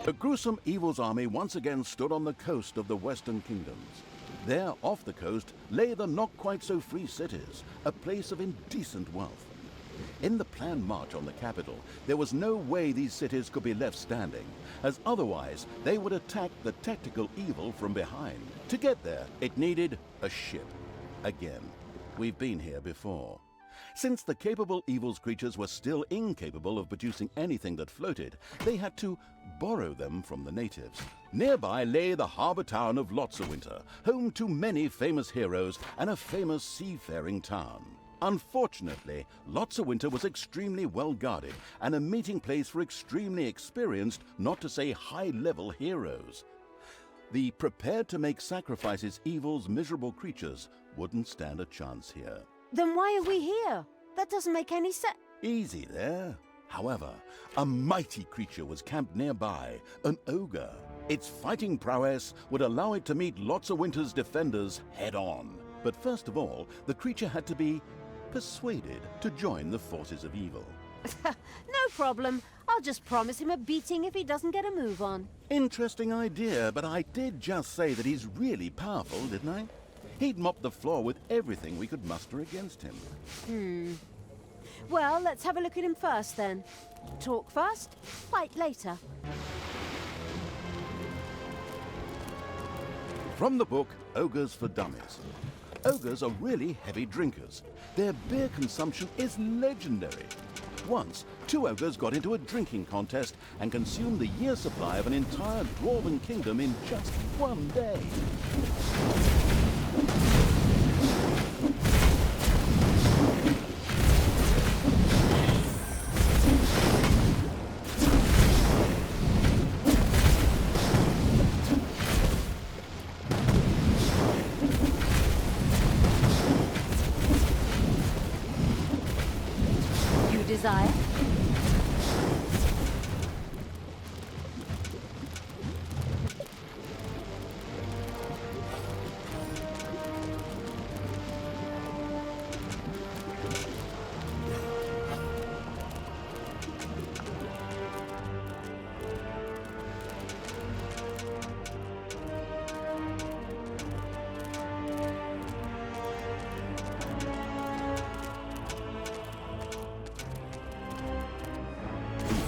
The gruesome evil's army once again stood on the coast of the Western Kingdoms. There, off the coast, lay the not-quite-so-free cities, a place of indecent wealth. In the planned march on the capital, there was no way these cities could be left standing, as otherwise they would attack the tactical evil from behind. To get there, it needed a ship. Again, we've been here before. Since the capable evil's creatures were still incapable of producing anything that floated, they had to borrow them from the natives. Nearby lay the harbour town of Lotsawinter, home to many famous heroes and a famous seafaring town. Unfortunately, Lotsawinter was extremely well guarded and a meeting place for extremely experienced, not to say high-level heroes. The prepared-to-make sacrifices evil's miserable creatures wouldn't stand a chance here. Then why are we here? That doesn't make any sense. Easy there. However, a mighty creature was camped nearby, an ogre. Its fighting prowess would allow it to meet Lotsawinter's defenders head-on. But first of all, the creature had to be persuaded to join the forces of evil. No problem. I'll just promise him a beating if he doesn't get a move on. Interesting idea, but I did just say that he's really powerful, didn't I? He'd mop the floor with everything we could muster against him. Well, let's have a look at him first then. Talk first, fight later. From the book Ogres for Dummies. Ogres are really heavy drinkers. Their beer consumption is legendary. Once, 2 ogres got into a drinking contest and consumed the year's supply of an entire dwarven kingdom in just one day. Desire?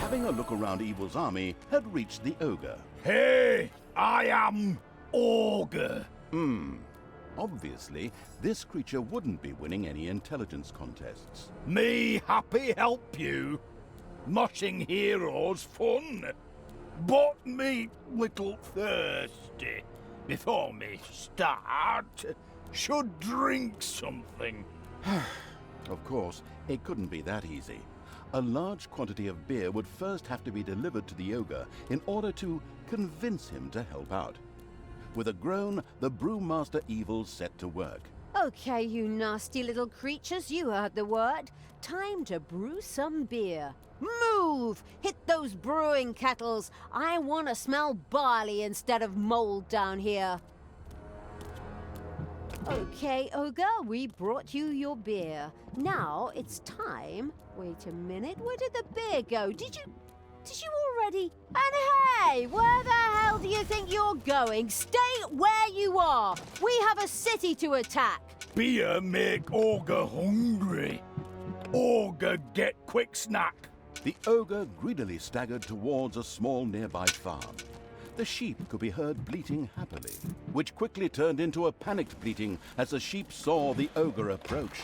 Having a look around Evil's army had reached the ogre. Hey, I am Ogre. Obviously, this creature wouldn't be winning any intelligence contests. Me happy help you. Moshing heroes fun. But me little thirsty. Before me start, should drink something. Of course, it couldn't be that easy. A large quantity of beer would first have to be delivered to the ogre in order to convince him to help out. With a groan, the Brewmaster Evil set to work. Okay, you nasty little creatures, you heard the word. Time to brew some beer. Move! Hit those brewing kettles. I want to smell barley instead of mold down here. Okay, Ogre, we brought you your beer. Now it's time. Wait a minute, where did the beer go? Did you already? And hey, where the hell do you think you're going? Stay where you are. We have a city to attack. Beer make Ogre hungry. Ogre get quick snack. The ogre greedily staggered towards a small nearby farm. The sheep could be heard bleating happily, which quickly turned into a panicked bleating as the sheep saw the ogre approach.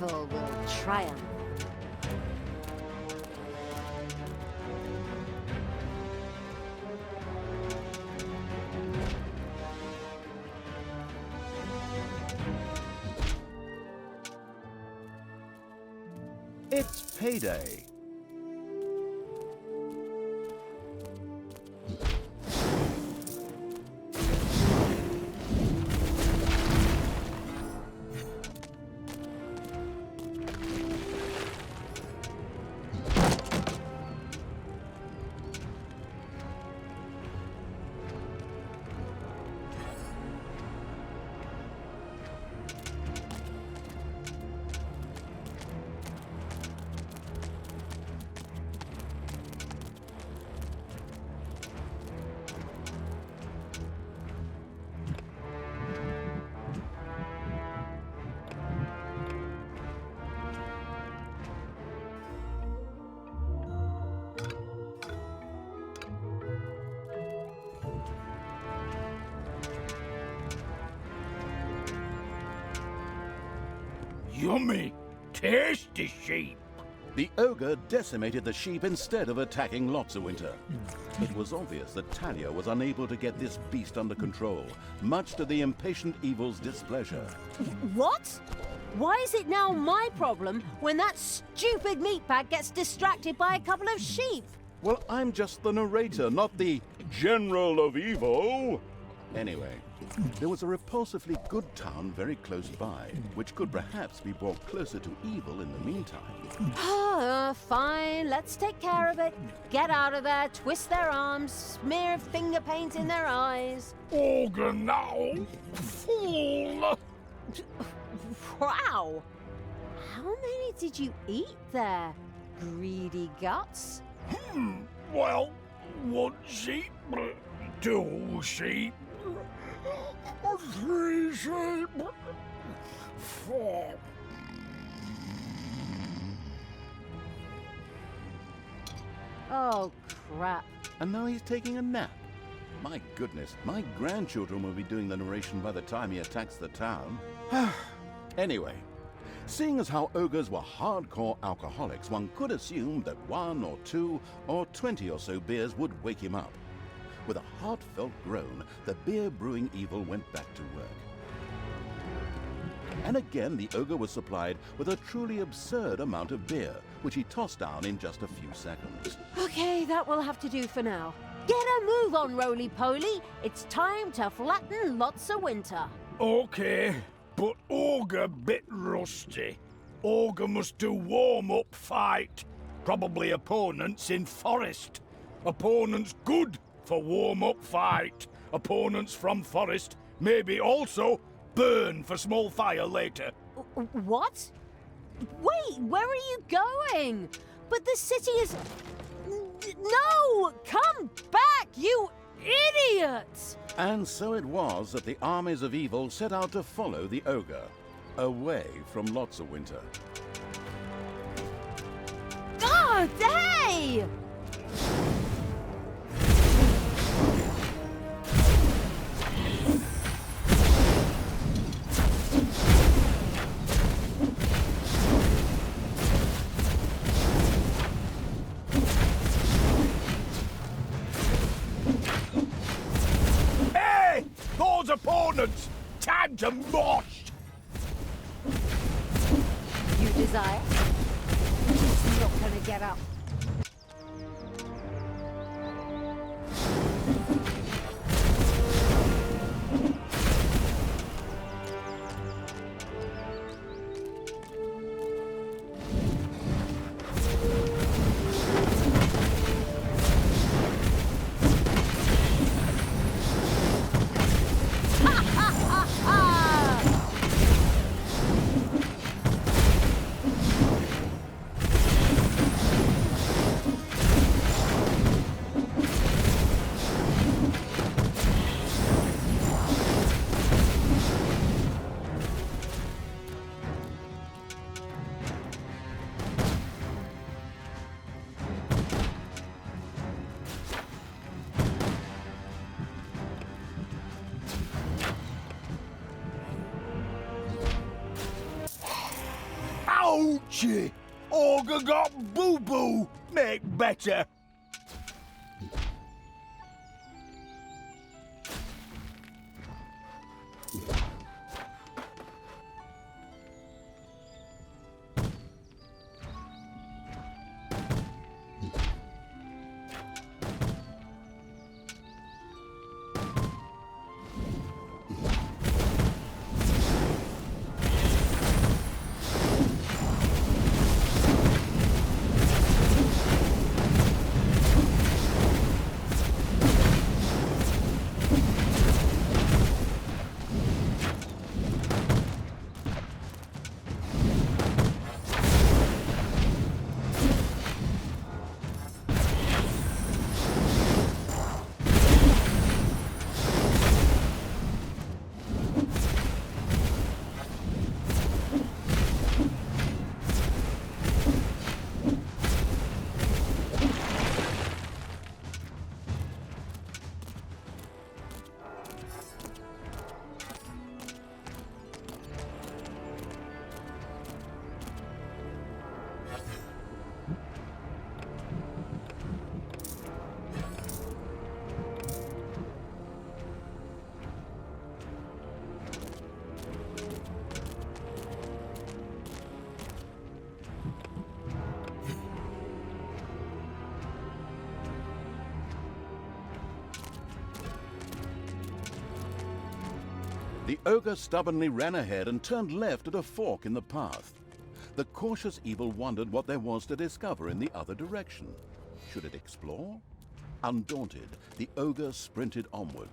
evil will triumph. It's payday. Yummy, tasty sheep. The ogre decimated the sheep instead of attacking Lotsawinter. It was obvious that Talia was unable to get this beast under control, much to the impatient evil's displeasure. What? Why is it now my problem when that stupid meatbag gets distracted by a couple of sheep? Well, I'm just the narrator, not the General of Evil. Anyway, there was a repulsively good town very close by, which could perhaps be brought closer to evil in the meantime. Fine, let's take care of it. Get out of there, twist their arms, smear finger paint in their eyes. Ogre now, fool. Wow! How many did you eat there, greedy guts? Well, 1 sheep, 2 sheep, 3 sheep, 4. Oh, crap. And now he's taking a nap. My goodness, my grandchildren will be doing the narration by the time he attacks the town. Anyway, seeing as how ogres were hardcore alcoholics, one could assume that 1 or 2 or 20 or so beers would wake him up. With a heartfelt groan, the beer-brewing evil went back to work. And again, the ogre was supplied with a truly absurd amount of beer, which he tossed down in just a few seconds. Okay, that will have to do for now. Get a move on, roly-poly. It's time to flatten Lotsawinter. Okay, but ogre bit rusty. Ogre must do warm-up fight. Probably opponents in forest. Opponents good for warm-up fight. Opponents from forest maybe also burn for small fire later. What? Wait, where are you going? But the city is... No! Come back, you idiots! And so it was that the armies of evil set out to follow the ogre, away from Lotsawinter. God, hey! Hey! Those opponents! Time to mosh! You desire? He's not gonna get up. Ouchie! Ogre got boo-boo! Make better! The ogre stubbornly ran ahead and turned left at a fork in the path. The cautious evil wondered what there was to discover in the other direction. Should it explore? Undaunted, the ogre sprinted onward.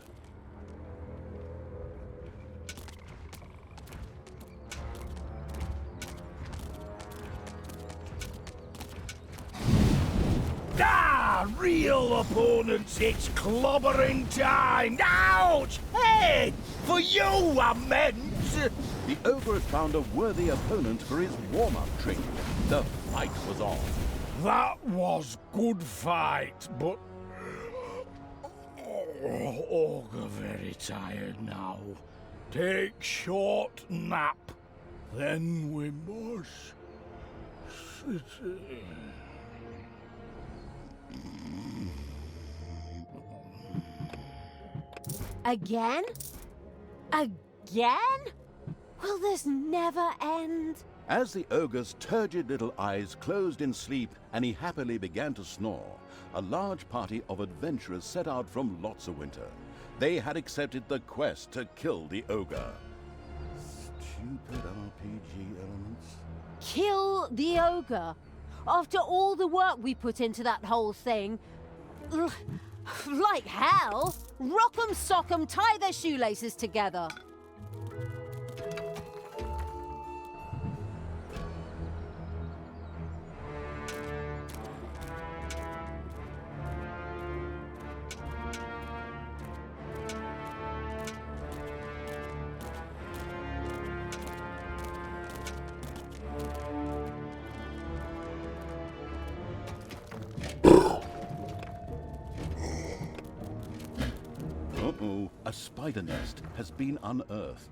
Real opponents, it's clobbering time! Ouch! Hey! For you, I meant! The ogre had found a worthy opponent for his warm-up trick. The fight was on. That was good fight, but... Ogre very tired now. Take short nap. Then we must... Again? Again? Will this never end? As the ogre's turgid little eyes closed in sleep and he happily began to snore, a large party of adventurers set out from Lotsawinter. They had accepted the quest to kill the ogre. Stupid RPG elements. Kill the ogre? After all the work we put into that whole thing? Like hell! Rock 'em, sock 'em, tie their shoelaces together. Uh-oh, a spider nest has been unearthed.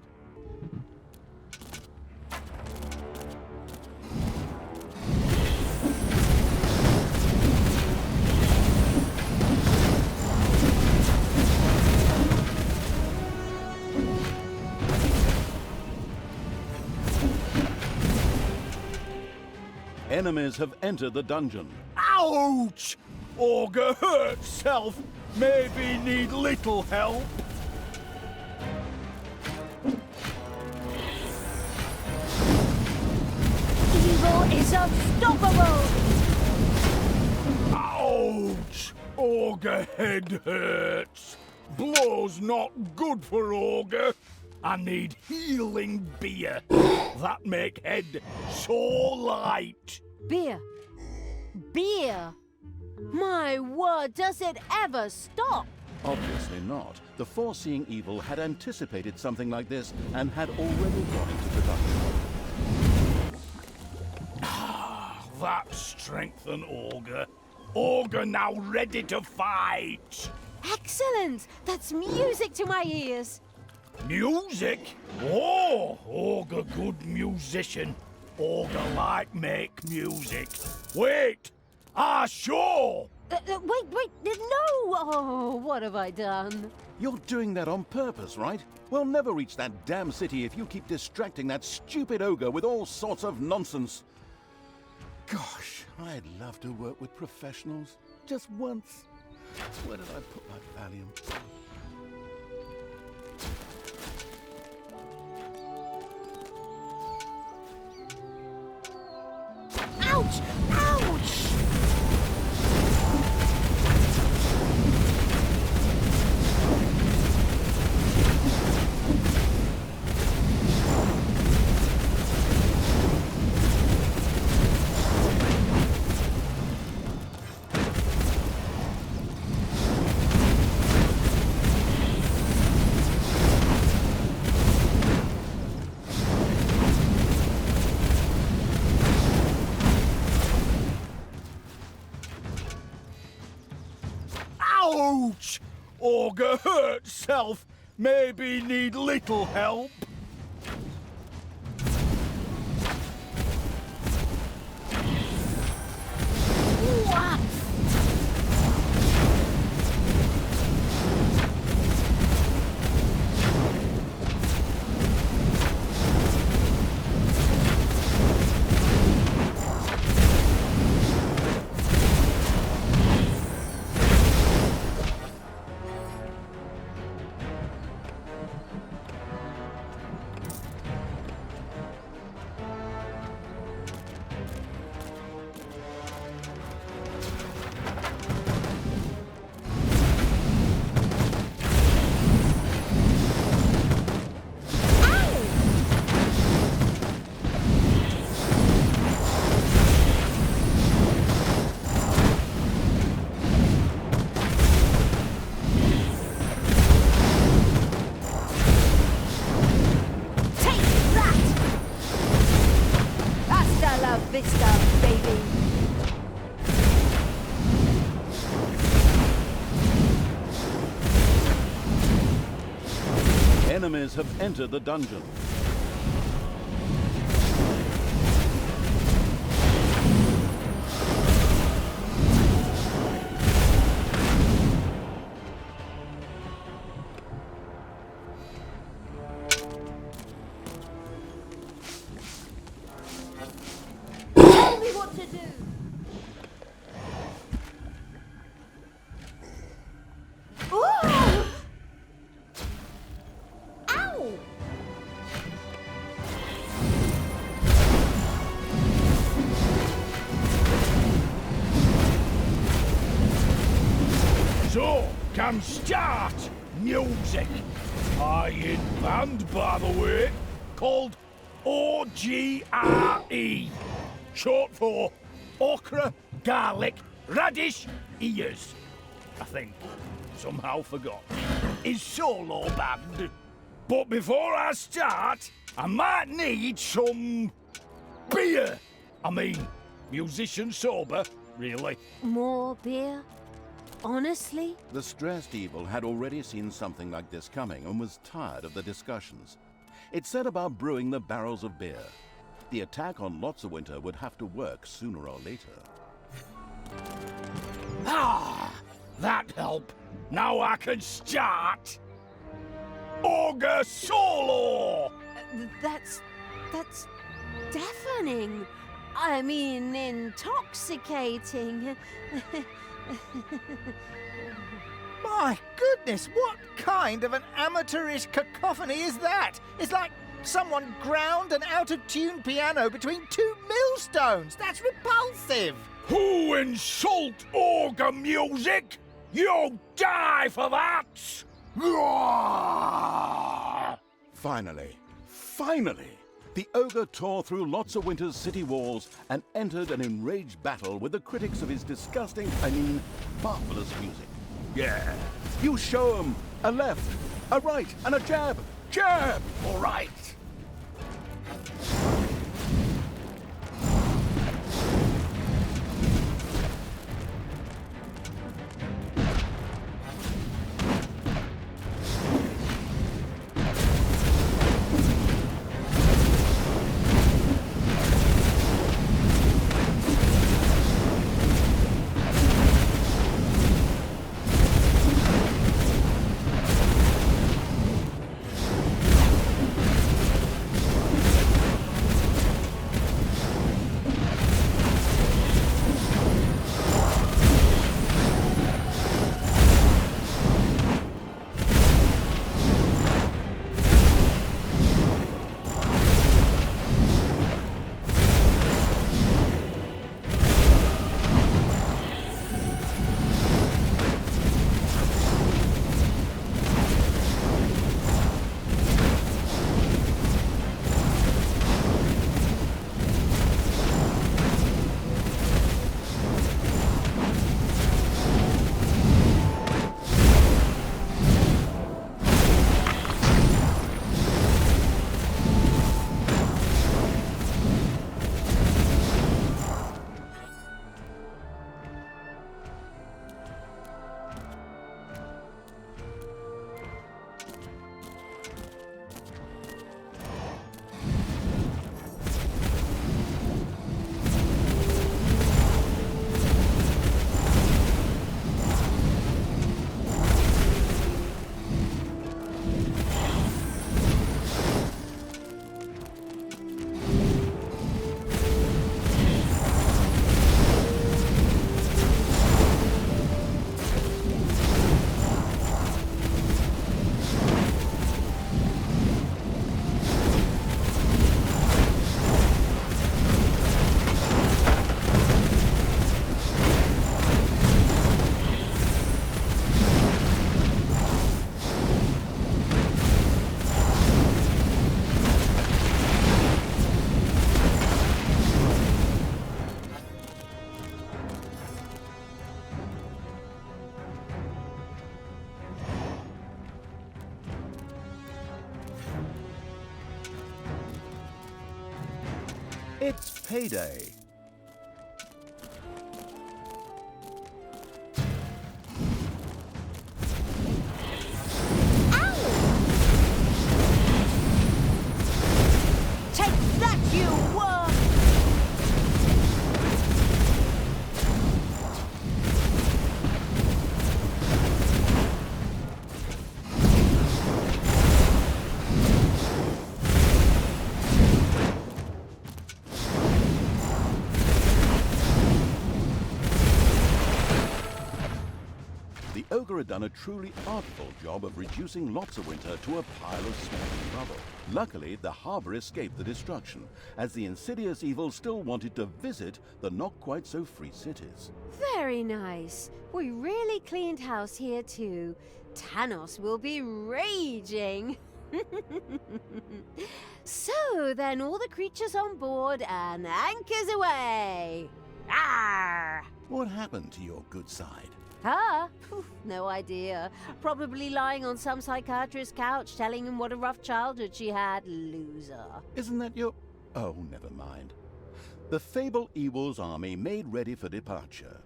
Enemies have entered the dungeon. Ouch! Ogre hurt self. Maybe need little help. Evil is unstoppable! Ouch! Ogre head hurts. Blow's not good for ogre. I need healing beer. That make head so light. Beer. Beer. My word, does it ever stop? Obviously not. The foreseeing evil had anticipated something like this and had already gone into production. That strengthen ogre. Ogre now ready to fight. Excellent! That's music to my ears. Music? Oh, ogre good musician. Ogre like make music. Wait! Sure! Wait, no! Oh, what have I done? You're doing that on purpose, right? We'll never reach that damn city if you keep distracting that stupid ogre with all sorts of nonsense. Gosh, I'd love to work with professionals. Just once. Where did I put my Valium? Ouch! Ouch! Ouch! Ogre hurt self. Maybe need little help. What? Vista, baby. Enemies have entered the dungeon. Tell me what to do. Ooh! Ow! So, can start music. I in band, by the way, called OGRE. Short for okra, garlic, radish, ears. I think. Somehow forgot. Is solo band. But before I start, I might need some beer. I mean, musician sober, really. More beer? Honestly? The stressed evil had already seen something like this coming and was tired of the discussions. It set about brewing the barrels of beer. The attack on Lotsawinter would have to work sooner or later. Ah, that help. Now I can start. Ogre solo. That's deafening. I mean, intoxicating. My goodness, what kind of an amateurish cacophony is that? It's like someone ground an out-of-tune piano between two millstones. That's repulsive. Who insult ogre music? You'll die for that! Finally, the ogre tore through Lotsawinter's city walls and entered an enraged battle with the critics of his disgusting, marvelous music. Yeah, You show 'em a left, a right, and a jab. Jab! all right. payday. Take that, you worm! The ogre had done a truly artful job of reducing lots of winter to a pile of smoking rubble. Luckily, the harbour escaped the destruction, as the insidious evil still wanted to visit the not-quite-so-free cities. Very nice. We really cleaned house here too. Thanos will be raging. So then all the creatures on board and anchors away. Arr! What happened to your good side? Huh? Phew, no idea. Probably lying on some psychiatrist's couch telling him what a rough childhood she had. Loser. Isn't that your... Oh, never mind. The Fable Evil's army made ready for departure.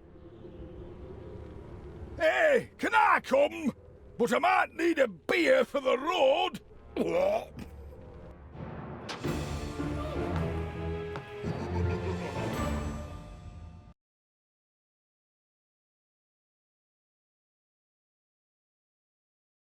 Hey, can I come? But I might need a beer for the road.